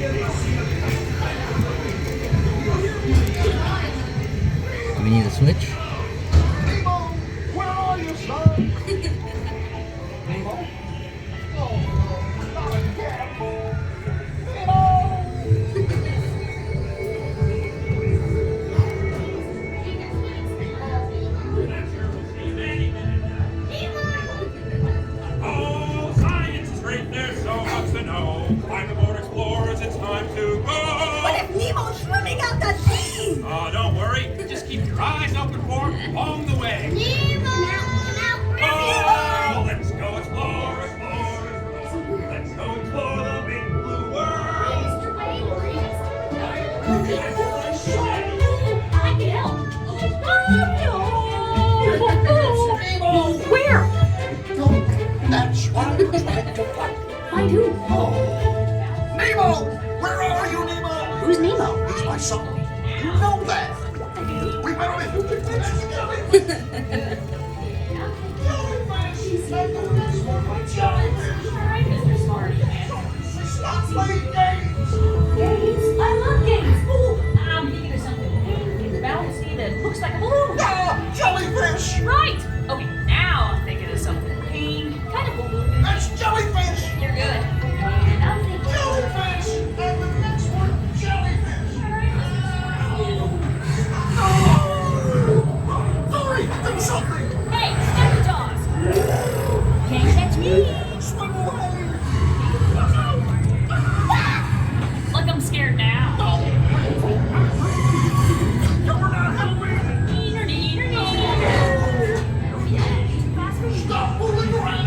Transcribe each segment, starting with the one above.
Do we need a switch? Nemo, where are you, son? Nemo? Oh, not again. Oh, science is great, there's so much to know. Climb aboard, explorers, it's time to go. What if Nemo's swimming out the sea? Oh, don't worry. Just keep your eyes open for him along the way. Nemo! Oh, let's go explore, explore, explore. Let's go explore the big blue world. I can help. Where? No, that's what I'm trying to find. Find who? Oh, Nemo! Where are you, Nemo? Who's Nemo? He's my son. You know that. We better be. Stop playing games. Games? I love games. Ooh, I'm thinking of something pink and bouncy that looks like a balloon. Ah, jellyfish. Right. Okay, now I'm thinking of something pink, kind of balloon. That's jellyfish. You're good. And I'm thinking. Jellyfish. And the next one, jellyfish. Hurry, do something. Hey, step the jaws. Can't catch me. Swim away. Like I'm scared now. You're not helping. Neener, neener, neener. Stop fooling around.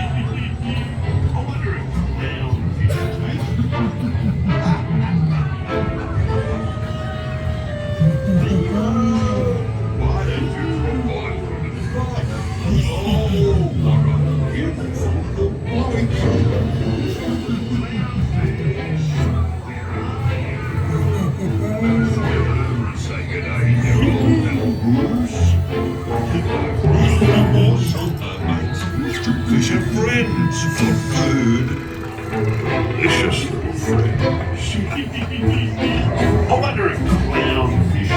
Fish are friends for good. Delicious little friends. I wonder if clownfish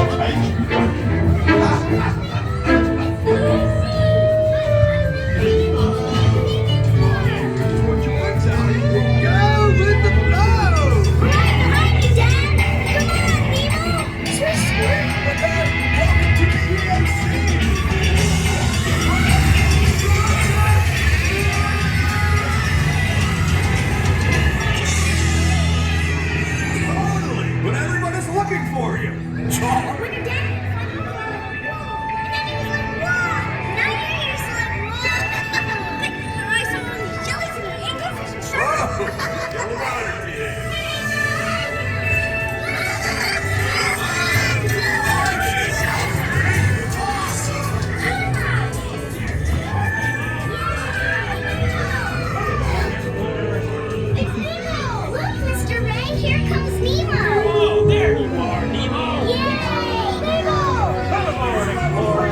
Go with the flow. Behind you, Dad! Come on, Nemo! Welcome to the EAC. Totally, but everybody's looking for you. When your dad was like, whoa! And then he was like, whoa! Now you're just like, whoa! But I saw all these jellies and angelfish and sharks. Get water, kid. It's Nemo! Look, Mr. Ray, here comes Nemo! Oh, there you are, Nemo. Yay! Nemo! Come aboard, explorer.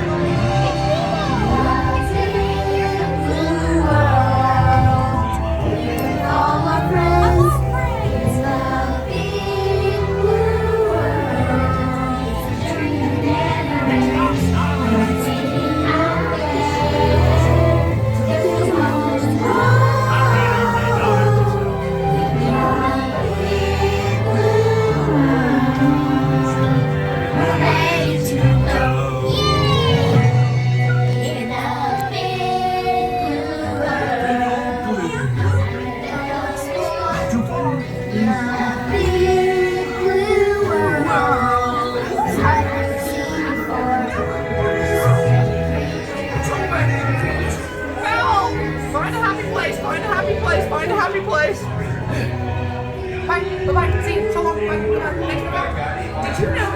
Find a happy place, find a happy place, find a happy place. Bye, bye-bye, see you, so long, bye, bye, thanks, bye. Did you know that